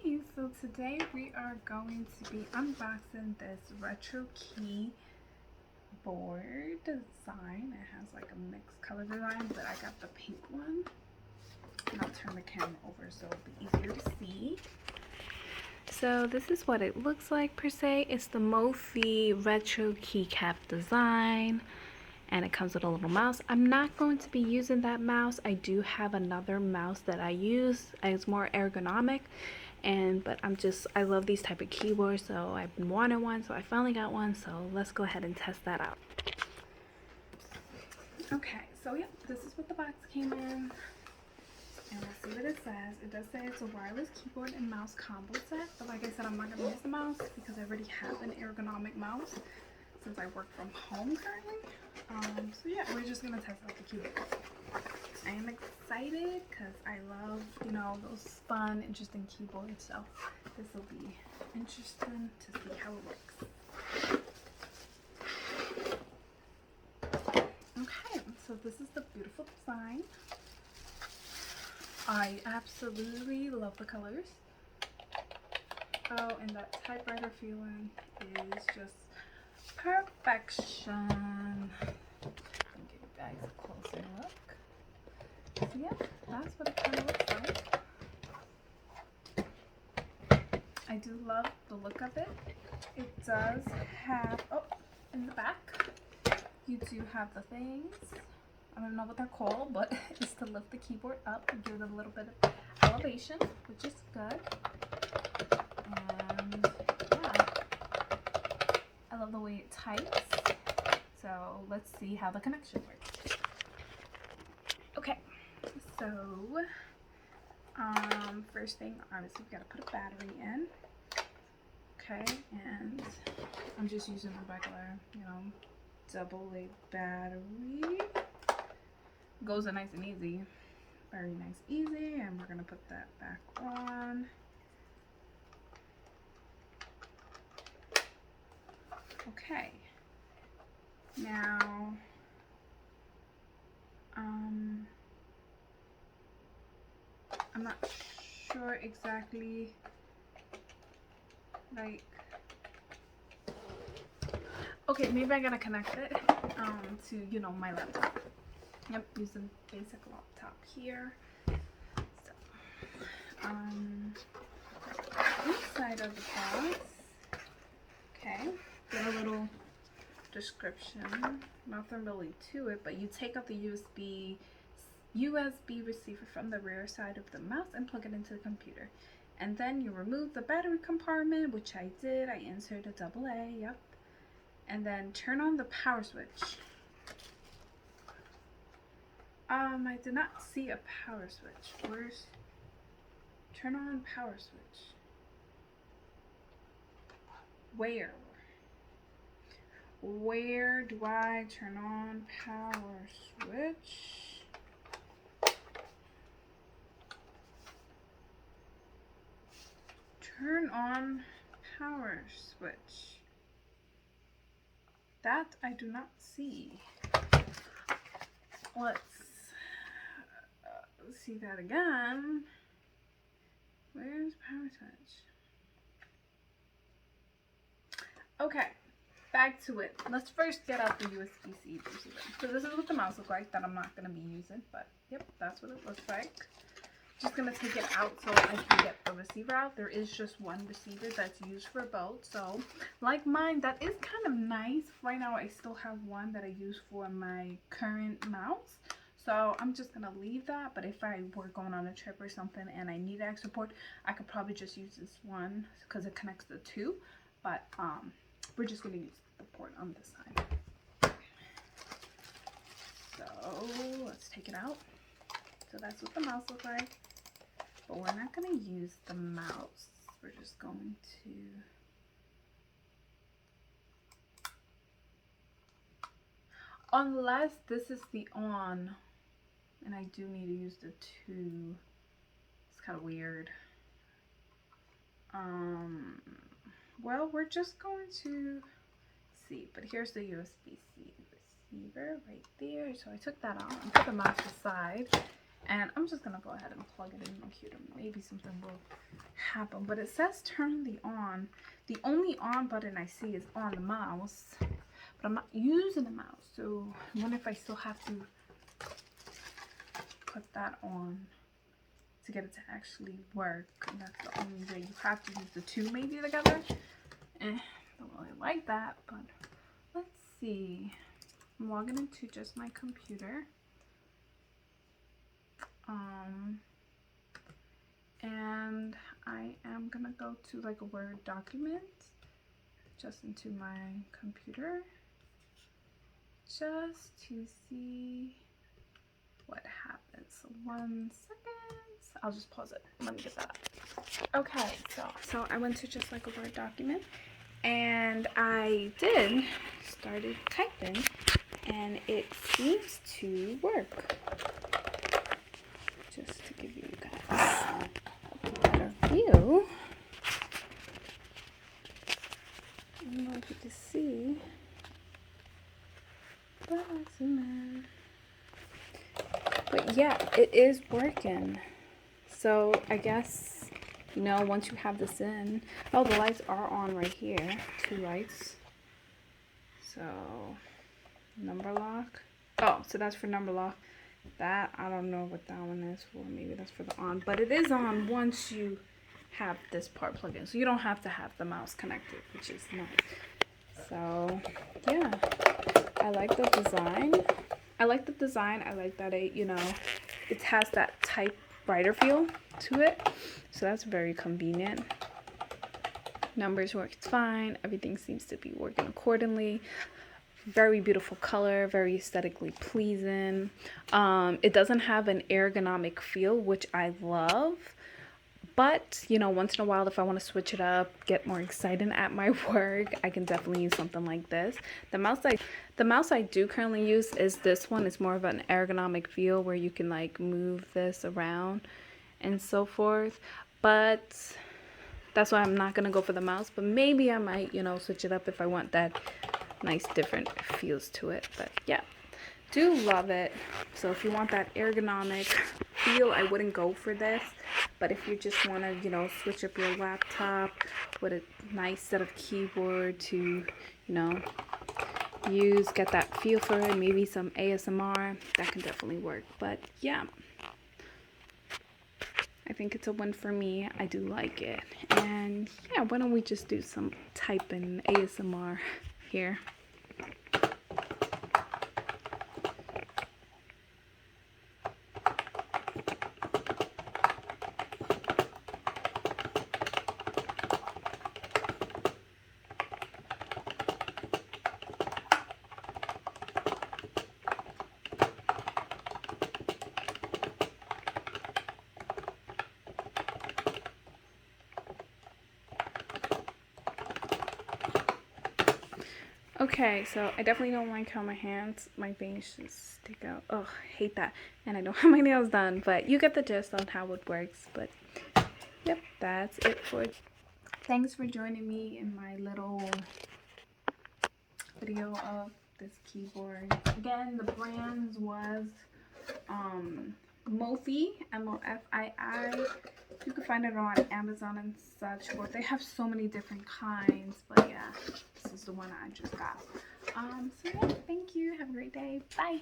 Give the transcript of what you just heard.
Hey, so today we are going to be unboxing this retro keyboard design. It has like a mixed color design, but I got the pink one. And I'll turn the camera over so it'll be easier to see. So this is what it looks like per se. It's the Mophie retro keycap design. And it comes with a little mouse. I'm not going to be using that mouse. I do have another mouse that I use. It's more ergonomic, but I love these type of keyboards, so I've been wanting one, so I finally got one. So let's go ahead and test that out. Okay, so yeah, this is what the box came in, and we'll see what it says. It does say it's a wireless keyboard and mouse combo set, but like I said, I'm not gonna use the mouse because I already have an ergonomic mouse since I work from home currently. So yeah, we're just gonna test out the keyboard. I am excited because I love, those fun, interesting keyboards. So this will be interesting to see how it works. Okay, so this is the beautiful design. I absolutely love the colors. Oh, and that typewriter feeling is just perfection. Let me give you guys a closer look. So yeah, that's what it kind of looks like. I do love the look of it. It does have, in the back, you do have the things. I don't know what they're called, but it's to lift the keyboard up and give it a little bit of elevation, which is good. And yeah, I love the way it types. So let's see how the connection works. Okay, so first thing, obviously we gotta put a battery in. Okay, and I'm just using a regular, AA battery. Goes in nice and easy, very nice, easy, and we're gonna put that back on. Okay, now I'm not sure exactly, okay, maybe I gotta connect it to my laptop. Yep, using basic laptop here. So inside of the box, okay, get a little description, nothing really to it, but you take out the USB receiver from the rear side of the mouse and plug it into the computer, and then you remove the battery compartment, which I did. I inserted AA, yep, and then turn on the power switch. I did not see a power switch. Where's turn on power switch? Where do I turn on power switch? Turn on power switch. That I do not see. Let's see that again. Where's power switch? Okay, back to it. Let's first get out the USB-C receiver. So this is what the mouse looks like that I'm not going to be using, but yep, that's what it looks like. Just going to take it out so I can get the receiver out. There is just one receiver that's used for both. So like mine, that is kind of nice. Right now I still have one that I use for my current mouse. So I'm just going to leave that. But if I were going on a trip or something and I need extra port, I could probably just use this one because it connects the two. But we're just going to use the port on this side. So let's take it out. So that's what the mouse looks like. But we're not going to use the mouse. We're just going to unless this is the on, and I do need to use the 2. It's kind of weird. Well, we're just going to see. But here's the USB-C receiver right there. So I took that out and put the mouse aside. And I'm just gonna go ahead and plug it in my computer. Maybe something will happen. But it says turn the on. The only on button I see is on the mouse. But I'm not using the mouse. So I wonder if I still have to put that on to get it to actually work. And that's the only way. You have to use the two maybe together. Don't really like that, but let's see. I'm logging into just my computer. And I am gonna go to like a Word document just into my computer just to see what happens. So 1 second. I'll just pause it. Let me get that up. Okay, so I went to just like a Word document and I started typing and it seems to work. Just to give you guys a better view. I don't know if you can see, but I'll zoom in. But yeah, it is working. So I guess, you know, once you have this in, oh, the lights are on right here, 2 lights. So number lock. Oh, so that's for number lock. That, I don't know what that one is for. Maybe that's for the on. But it is on once you have this part plugged in. So you don't have to have the mouse connected, which is nice. So, yeah. I like the design. I like that it, you know, it has that typewriter feel to it. So that's very convenient. Numbers work fine. Everything seems to be working accordingly. Very beautiful color, very aesthetically pleasing. It doesn't have an ergonomic feel, which I love. But, you know, once in a while, if I want to switch it up, get more excited at my work, I can definitely use something like this. The mouse I do currently use is this one. It's more of an ergonomic feel where you can like move this around and so forth. But that's why I'm not going to go for the mouse. But maybe I might, you know, switch it up if I want that nice different feels to it. But yeah, do love it. So if you want that ergonomic feel, I wouldn't go for this. But if you just want to, you know, switch up your laptop with a nice set of keyboard to, you know, get that feel for it, maybe some ASMR, that can definitely work. But yeah, I think it's a win for me. I do like it. And yeah, why don't we just do some typing ASMR here. Okay, so I definitely don't like how my veins just stick out. Oh, I hate that. And I don't have my nails done, but you get the gist on how it works. But yep, that's it for it. Thanks for joining me in my little video of this keyboard. Again, the brand was Mofi, M-O-F-I-I. You can find it on Amazon and such, but they have so many different kinds. But yeah, this is the one I just got. So yeah, thank you. Have a great day. Bye.